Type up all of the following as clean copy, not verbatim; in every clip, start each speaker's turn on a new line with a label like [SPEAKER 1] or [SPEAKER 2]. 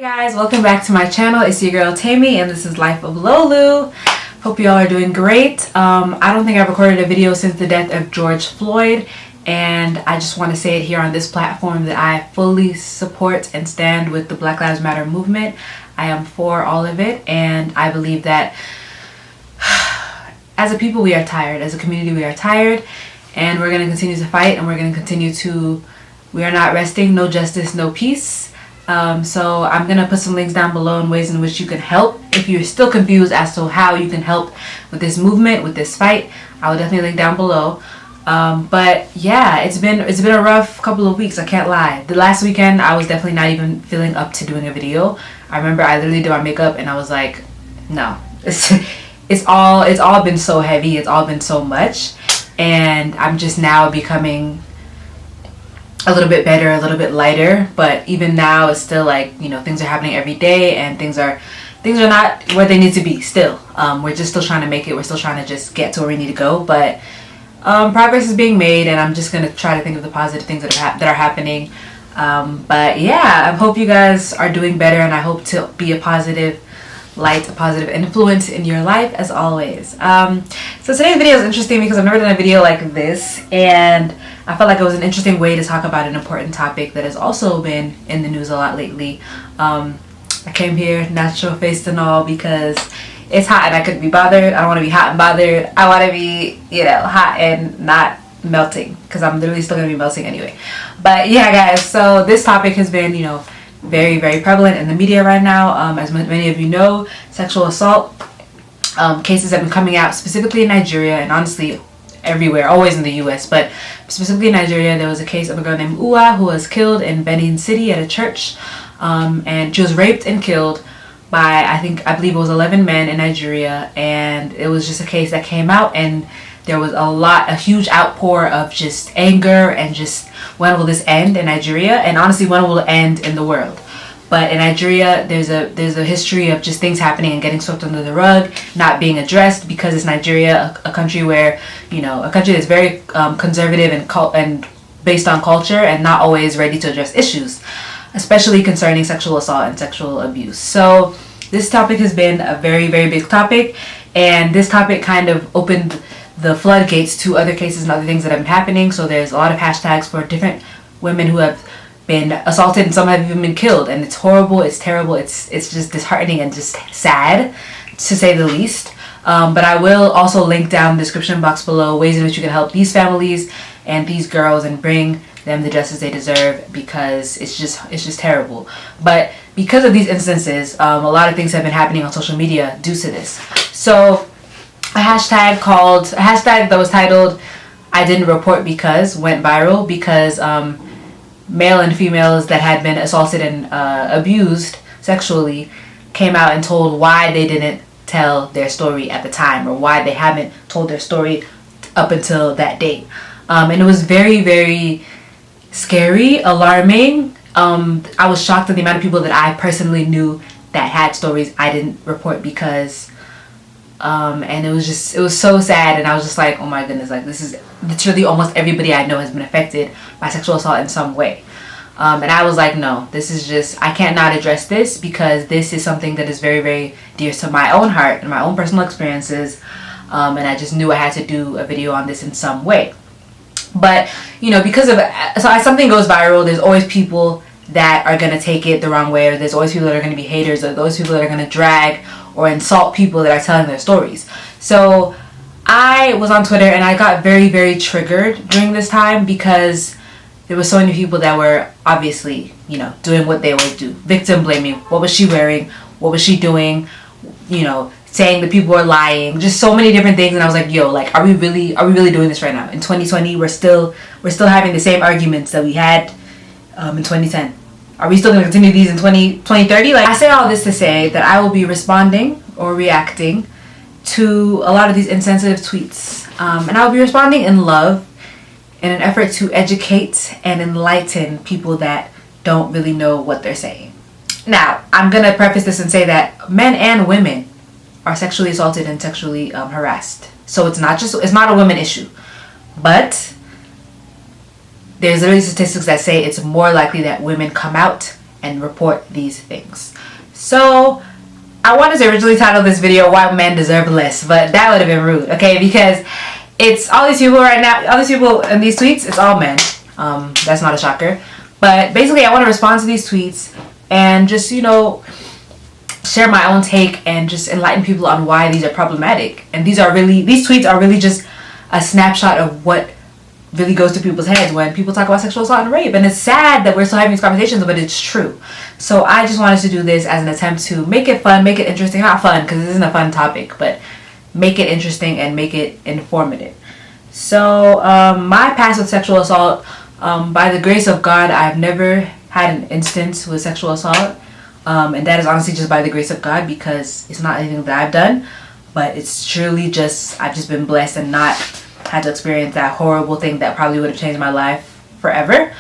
[SPEAKER 1] Guys, welcome back to my channel. It's your girl Tammy and this is Life of Lolu. Hope you all are doing great. I don't think I've recorded a video since the death of George Floyd, and I just want to say it here on this platform that I fully support and stand with the Black Lives Matter movement. I am for all of it, and I believe that as a people we are tired, as a community we are tired, and we're going to continue to fight, and we're going to continue to, we are not resting, no justice, no peace. So I'm going to put some links down below in ways in which you can help. If you're still confused as to how you can help with this movement, with this fight, I will definitely link down below. But yeah, it's been a rough couple of weeks, I can't lie. The last weekend I was definitely not even feeling up to doing a video. I remember I literally did my makeup and I was like, no, it's all been so heavy, it's all been so much, and I'm just now becoming a little bit better, a little bit lighter. But even now it's still like, you know, things are happening every day and things are not where they need to be still. We're just still trying to make it, we're still trying to just get to where we need to go, but progress is being made, and I'm just gonna try to think of the positive things that are happening. But yeah, I hope you guys are doing better, and I hope to be a positive light, a positive influence in your life as always. So today's video is interesting because I've never done a video like this, and I felt like it was an interesting way to talk about an important topic that has also been in the news a lot lately. I came here natural faced and all because it's hot and I couldn't be bothered. I don't want to be hot and bothered. I want to be, you know, hot and not melting, because I'm literally still going to be melting anyway. But yeah, guys, so this topic has been, you know, very, very prevalent in the media right now. As many of you know, sexual assault cases have been coming out, specifically in Nigeria, and honestly everywhere, always in the US, but specifically in Nigeria. There was a case of a girl named Uwa who was killed in Benin City at a church, and she was raped and killed by, I believe it was 11 men in Nigeria. And it was just a case that came out, and there was a huge outpour of just anger and just, when will this end in Nigeria? And honestly, when will it end in the world? But in Nigeria, there's a history of just things happening and getting swept under the rug, not being addressed, because it's Nigeria, a country where, you know, a country that's very conservative and based on culture, and not always ready to address issues, especially concerning sexual assault and sexual abuse. So this topic has been a very, very big topic, and this topic kind of opened the floodgates to other cases and other things that have been happening. So there's a lot of hashtags for different women who have been assaulted, and some have even been killed, and it's horrible, it's terrible, it's just disheartening and just sad, to say the least. But I will also link down the description box below ways in which you can help these families and these girls and bring them the justice they deserve, because it's just terrible. But because of these instances, a lot of things have been happening on social media due to this. So a hashtag that was titled "I didn't report because" went viral, because male and females that had been assaulted and abused sexually came out and told why they didn't tell their story at the time, or why they haven't told their story up until that date. And it was very, very scary, alarming. I was shocked at the amount of people that I personally knew that had stories I didn't report because. And it was so sad, and I was just like, oh my goodness, like, this is literally almost everybody I know has been affected by sexual assault in some way. And I was like, no, this is just, I can't not address this, because this is something that is very, very dear to my own heart and my own personal experiences. And I just knew I had to do a video on this in some way. But, you know, because of, so as something goes viral, there's always people that are going to take it the wrong way, or there's always people that are going to be haters, or those people that are going to drag or insult people that are telling their stories. So I was on Twitter, and I got very, very triggered during this time, because there were so many people that were obviously, you know, doing what they always do, victim blaming. What was she wearing? What was she doing? You know, saying that people were lying, just so many different things. And I was like, yo, like, are we really doing this right now? In 2020, we're still having the same arguments that we had in 2010. Are we still going to continue these in 2030? Like, I say all this to say that I will be responding or reacting to a lot of these insensitive tweets. And I will be responding in love, in an effort to educate and enlighten people that don't really know what they're saying. Now, I'm going to preface this and say that men and women are sexually assaulted and sexually harassed. So it's not a women issue. But there's literally statistics that say it's more likely that women come out and report these things. So I wanted to originally title this video "Why Men Deserve Less," but that would have been rude, okay? Because it's all these people right now, all these people in these tweets, it's all men. That's not a shocker. But basically I want to respond to these tweets and just, you know, share my own take and just enlighten people on why these are problematic. And these tweets are really just a snapshot of what really goes to people's heads when people talk about sexual assault and rape. And it's sad that we're still having these conversations, but it's true. So I just wanted to do this as an attempt to make it fun, make it interesting. Not fun, because this isn't a fun topic, but make it interesting and make it informative. So my past with sexual assault, by the grace of God, I've never had an instance with sexual assault. And that is honestly just by the grace of God, because it's not anything that I've done, but it's truly just, I've just been blessed and not had to experience that horrible thing that probably would have changed my life forever.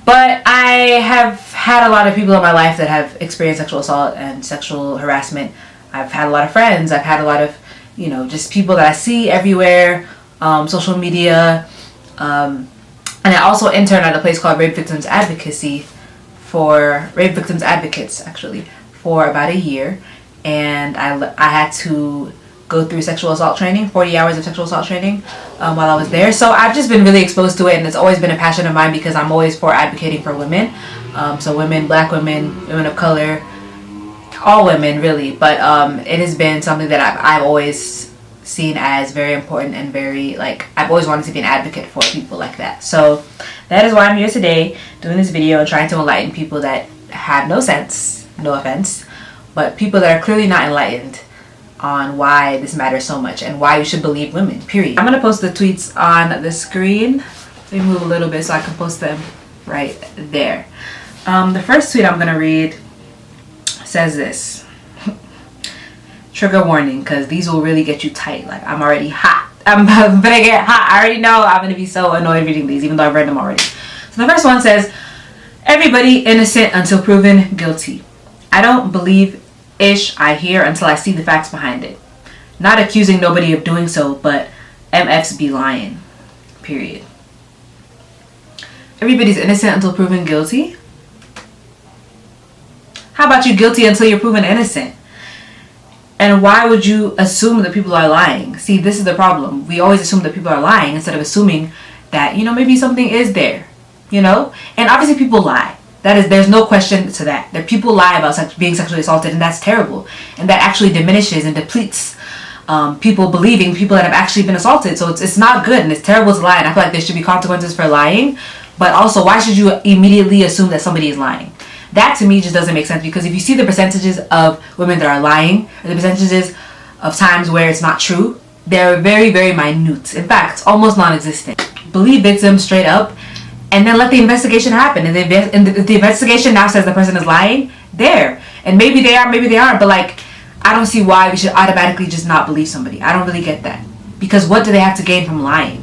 [SPEAKER 1] But I have had a lot of people in my life that have experienced sexual assault and sexual harassment. I've had a lot of friends. I've had a lot of, you know, just people that I see everywhere, social media. And I also interned at a place called Rape Victims Advocacy for Rape Victims Advocates, actually, for about a year. And I had to go through sexual assault training, 40 hours of sexual assault training while I was there. So I've just been really exposed to it, and it's always been a passion of mine because I'm always for advocating for women. So women, black women, women of color, all women really. But it has been something that I've always seen as very important and very, like, I've always wanted to be an advocate for people like that. So that is why I'm here today doing this video and trying to enlighten people that have no sense, no offense, but people that are clearly not enlightened on why this matters so much and why you should believe women, period. I'm going to post the tweets on the screen. Let me move a little bit so I can post them right there. The first tweet I'm going to read says this. Trigger warning, because these will really get you tight. Like, I'm already hot. I'm gonna get hot. I already know I'm gonna be so annoyed reading these, even though I've read them already. So the first one says, everybody innocent until proven guilty. I don't believe ish I hear until I see the facts behind it. Not accusing nobody of doing so, but MFs be lying. Period. Everybody's innocent until proven guilty? How about you guilty until you're proven innocent? And why would you assume that people are lying? See, this is the problem. We always assume that people are lying instead of assuming that, you know, maybe something is there, you know? And obviously people lie. There's no question to that. That people lie about being sexually assaulted, and that's terrible. And that actually diminishes and depletes people believing people that have actually been assaulted. So it's not good, and it's terrible to lie. And I feel like there should be consequences for lying. But also, why should you immediately assume that somebody is lying? That to me just doesn't make sense, because if you see the percentages of women that are lying, or the percentages of times where it's not true, they're very, very minute. In fact, almost non-existent. Believe victims straight up, and then let the investigation happen. And if the investigation now says the person is lying, there. And maybe they are, maybe they aren't, but like, I don't see why we should automatically just not believe somebody. I don't really get that. Because what do they have to gain from lying?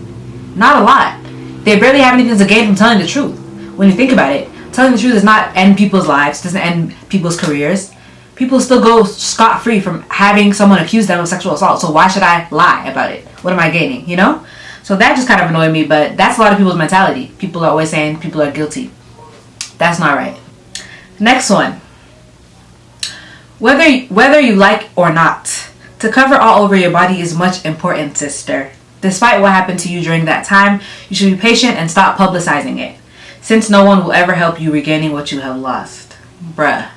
[SPEAKER 1] Not a lot. They barely have anything to gain from telling the truth. When you think about it, telling the truth does not end people's lives, doesn't end people's careers. People still go scot-free from having someone accuse them of sexual assault. So why should I lie about it? What am I gaining, you know? So that just kind of annoyed me, but that's a lot of people's mentality. People are always saying people are guilty. That's not right. Next one. Whether you like or not, to cover all over your body is much important, sister. Despite what happened to you during that time, you should be patient and stop publicizing it, since no one will ever help you regaining what you have lost. Bruh.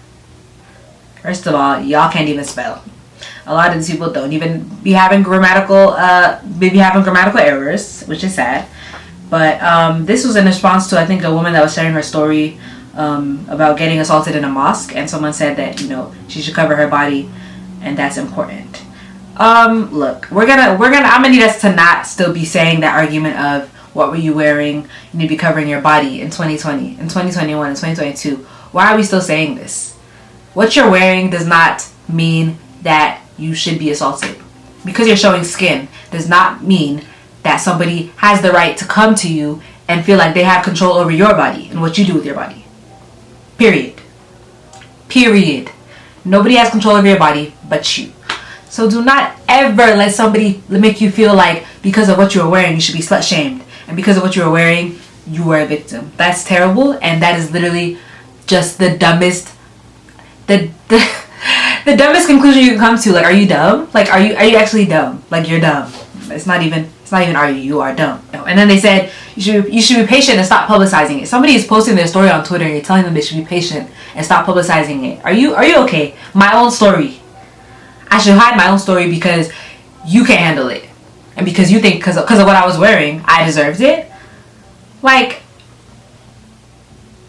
[SPEAKER 1] First of all, y'all can't even spell. A lot of these people don't even be having grammatical errors, which is sad. But this was in response to, I think, a woman that was sharing her story about getting assaulted in a mosque, and someone said that, you know, she should cover her body, and that's important. Look, I'm gonna need us to not still be saying that argument of what were you wearing, you need to be covering your body in 2020, in 2021, in 2022. Why are we still saying this? What you're wearing does not mean that you should be assaulted. Because you're showing skin does not mean that somebody has the right to come to you and feel like they have control over your body and what you do with your body. Period. Period. Nobody has control over your body but you. So do not ever let somebody make you feel like because of what you're wearing you should be slut-shamed. And because of what you're wearing, you were a victim. That's terrible, and that is literally just the dumbest, the dumbest conclusion you can come to. Like, are you dumb? Like, are you actually dumb? Like, you're dumb. It's not even are you are dumb. And then they said you should be patient and stop publicizing it. Somebody is posting their story on Twitter and you're telling them they should be patient and stop publicizing it. Are you okay? My own story. I should hide my own story because you can't handle it. And because you think because of what I was wearing, I deserved it. Like,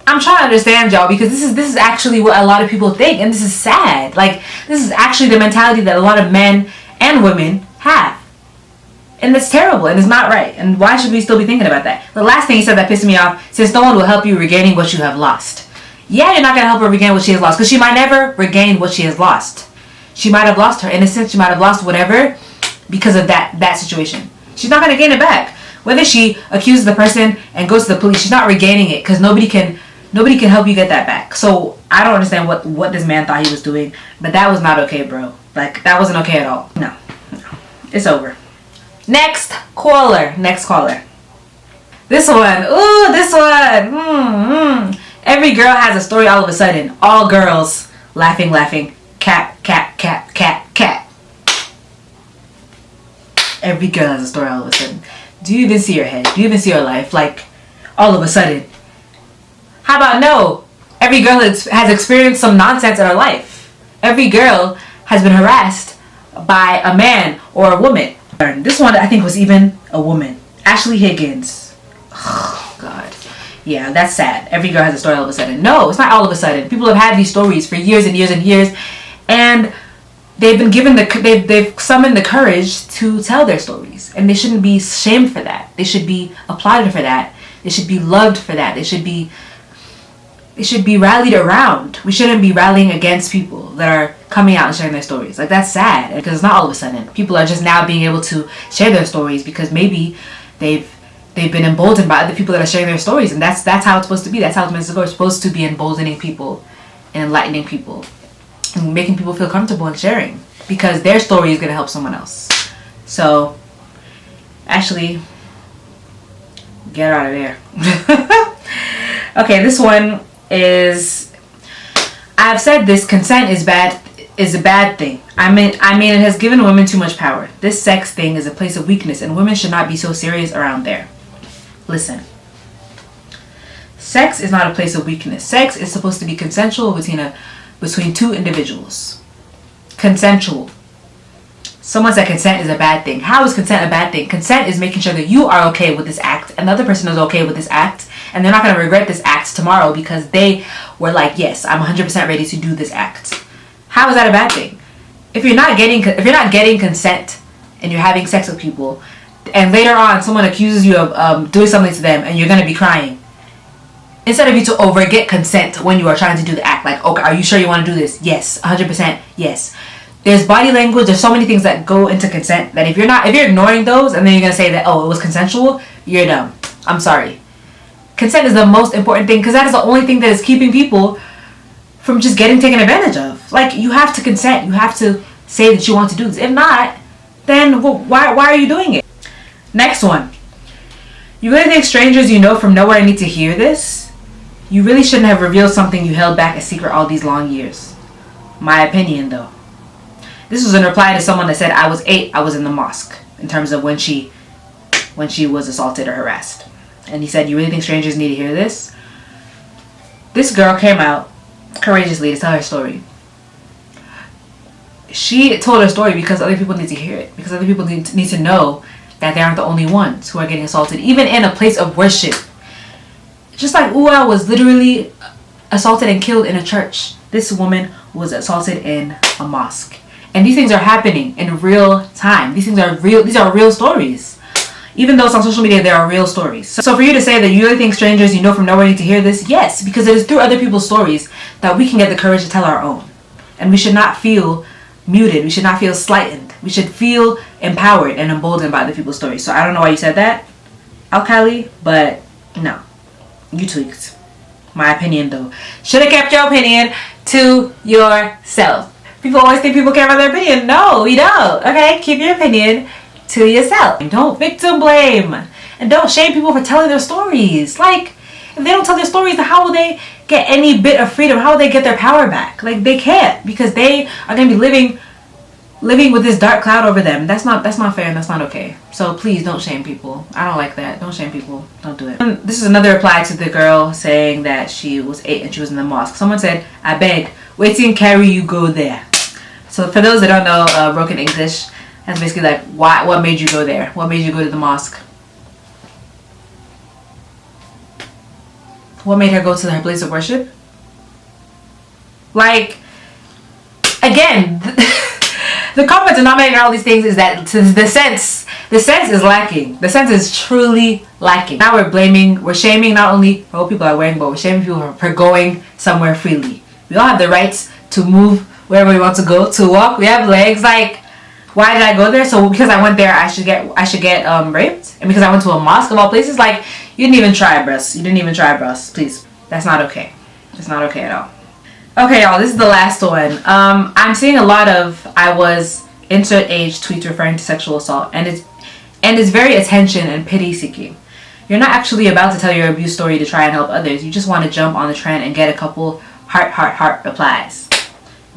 [SPEAKER 1] I'm trying to understand y'all, because this is actually what a lot of people think, and this is sad. Like, this is actually the mentality that a lot of men and women have. And that's terrible, and it's not right. And why should we still be thinking about that? The last thing he said that pissed me off, since no one will help you regaining what you have lost. Yeah, you're not going to help her regain what she has lost, because she might never regain what she has lost. She might have lost her innocence, she might have lost whatever because of that situation. She's not going to gain it back. Whether she accuses the person and goes to the police, she's not regaining it, because nobody can help you get that back. So I don't understand what this man thought he was doing, but that was not okay, bro. Like, that wasn't okay at all. No. It's over. Next caller. This one. Ooh, this one. Every girl has a story all of a sudden. All girls laughing. Cat. Every girl has a story all of a sudden. Do you even see your head? Do you even see your life? Like, all of a sudden. How about no? Every girl has experienced some nonsense in her life. Every girl has been harassed by a man or a woman. This one, I think, was even a woman. Ashley Higgins. Oh, God. Yeah, that's sad. Every girl has a story all of a sudden. No, it's not all of a sudden. People have had these stories for years and years and years, and they've been given they've summoned the courage to tell their stories, and they shouldn't be shamed for that. They should be applauded for that. They should be loved for that. They should be rallied around. We shouldn't be rallying against people that are coming out and sharing their stories. Like, that's sad, because it's not all of a sudden. People are just now being able to share their stories because maybe they've been emboldened by other people that are sharing their stories, and that's how it's supposed to be. That's how it's meant to go. It's supposed to be emboldening people and enlightening people and making people feel comfortable in sharing, because their story is going to help someone else. So, Ashley, get out of there. Okay, this one is, I've said this, consent is a bad thing. I mean it has given women too much power. This sex thing is a place of weakness, and women should not be so serious around there. Listen. Sex is not a place of weakness. Sex is supposed to be consensual between two individuals. Consensual. Someone said consent is a bad thing. How is consent a bad thing? Consent is making sure that you are okay with this act and the other person is okay with this act, and they're not going to regret this act tomorrow because they were like, yes, I'm 100% ready to do this act. How is that a bad thing? If you're not getting consent and you're having sex with people, and later on someone accuses you of doing something to them and you're going to be crying, instead of you to get consent when you are trying to do the act, like, okay, are you sure you want to do this? Yes, 100%, yes. There's body language, there's so many things that go into consent that if you're ignoring those and then you're going to say that, oh, it was consensual, you're dumb. I'm sorry. Consent is the most important thing, because that is the only thing that is keeping people from just getting taken advantage of. Like, you have to consent. You have to say that you want to do this. If not, then why are you doing it? Next one. You really think strangers you know from nowhere need to hear this? You really shouldn't have revealed something you held back a secret all these long years. My opinion, though. This was in reply to someone that said, I was 8, I was in the mosque, in terms of when she was assaulted or harassed. And he said, you really think strangers need to hear this? This girl came out courageously to tell her story. She told her story because other people need to hear it. Because other people need to know that they aren't the only ones who are getting assaulted, even in a place of worship. Just like Ua was literally assaulted and killed in a church, this woman was assaulted in a mosque. And these things are happening in real time. These are real stories. Even though it's on social media, there are real stories. So for you to say that you really think strangers you know from nowhere need to hear this, yes, because it is through other people's stories that we can get the courage to tell our own. And we should not feel muted. We should not feel slighted. We should feel empowered and emboldened by other people's stories. So I don't know why you said that, Alkali, but no, you tweaked. My opinion, though. Should have kept your opinion to yourself. People always think people care about their opinion. No, we don't. Okay, keep your opinion to yourself. Don't victim blame. And don't shame people for telling their stories. Like, if they don't tell their stories, then how will they get any bit of freedom, how will they get their power back? Like, they can't, because they are going to be living with this dark cloud over them. That's not fair, and that's not okay. So please don't shame people. I don't like that. Don't shame people. Don't do it. And this is another reply to the girl saying that she was 8 and she was in the mosque. Someone said, I beg, wait till carry you go there. So for those that don't know broken English, that's basically like, what made you go there? What made you go to the mosque? What made her go to her place of worship? Like, again, the common denominator in all these things is that the sense is lacking. The sense is truly lacking. Now we're shaming not only for what people are wearing, but we're shaming people for going somewhere freely. We all have the rights to move wherever we want to go, to walk. We have legs. Like, why did I go there? So because I went there, I should get raped? And because I went to a mosque of all places? Like, you didn't even try, bruh. You didn't even try, bruh. Please. That's not okay. It's not okay at all. Okay, y'all, this is the last one. I'm seeing a lot of I was insert age tweets referring to sexual assault, and it's very attention and pity seeking. You're not actually about to tell your abuse story to try and help others. You just want to jump on the trend and get a couple heart replies.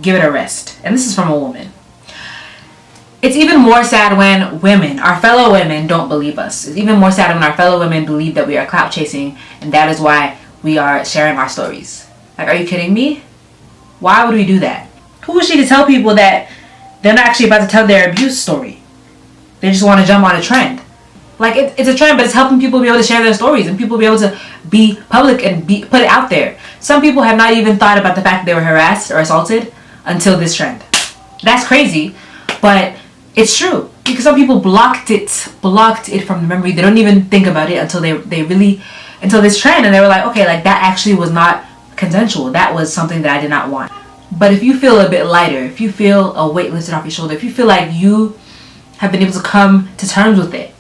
[SPEAKER 1] Give it a rest. And this is from a woman. It's even more sad when women, our fellow women, don't believe us. It's even more sad when our fellow women believe that we are clout chasing, and that is why we are sharing our stories. Like, are you kidding me? Why would we do that? Who is she to tell people that they're not actually about to tell their abuse story? They just want to jump on a trend. Like, it's a trend, but it's helping people be able to share their stories and people be able to be public and put it out there. Some people have not even thought about the fact that they were harassed or assaulted until this trend. That's crazy, but it's true. Because some people blocked it from the memory. They don't even think about it until until this trend, and they were like, okay, like, that actually was not consensual. That was something that I did not want. But if you feel a bit lighter, if you feel a weight lifted off your shoulder, if you feel like you have been able to come to terms with it,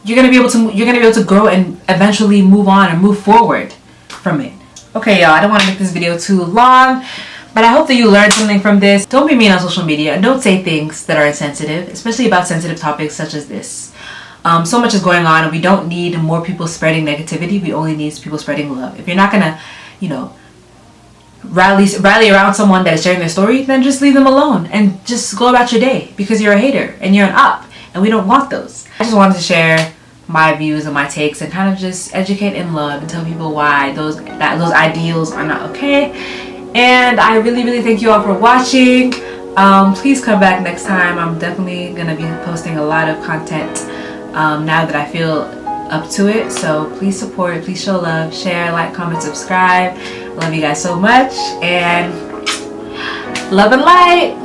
[SPEAKER 1] you're gonna be able to grow and eventually move on and move forward from it. Okay, y'all, I don't want to make this video too long, but I hope that you learned something from this. Don't be mean on social media, and don't say things that are insensitive, especially about sensitive topics such as this. So much is going on, and we don't need more people spreading negativity. We only need people spreading love. If you're not gonna, rally around someone that is sharing their story, then just leave them alone and just go about your day, because you're a hater and you're an op, and we don't want those. I just wanted to share my views and my takes and kind of just educate in love and tell people why those ideals are not okay. And I really, really thank you all for watching. Please come back next time. I'm definitely gonna be posting a lot of content now that I feel up to it. So please support, please show love, share, like, comment, subscribe. Love you guys so much, and love and light.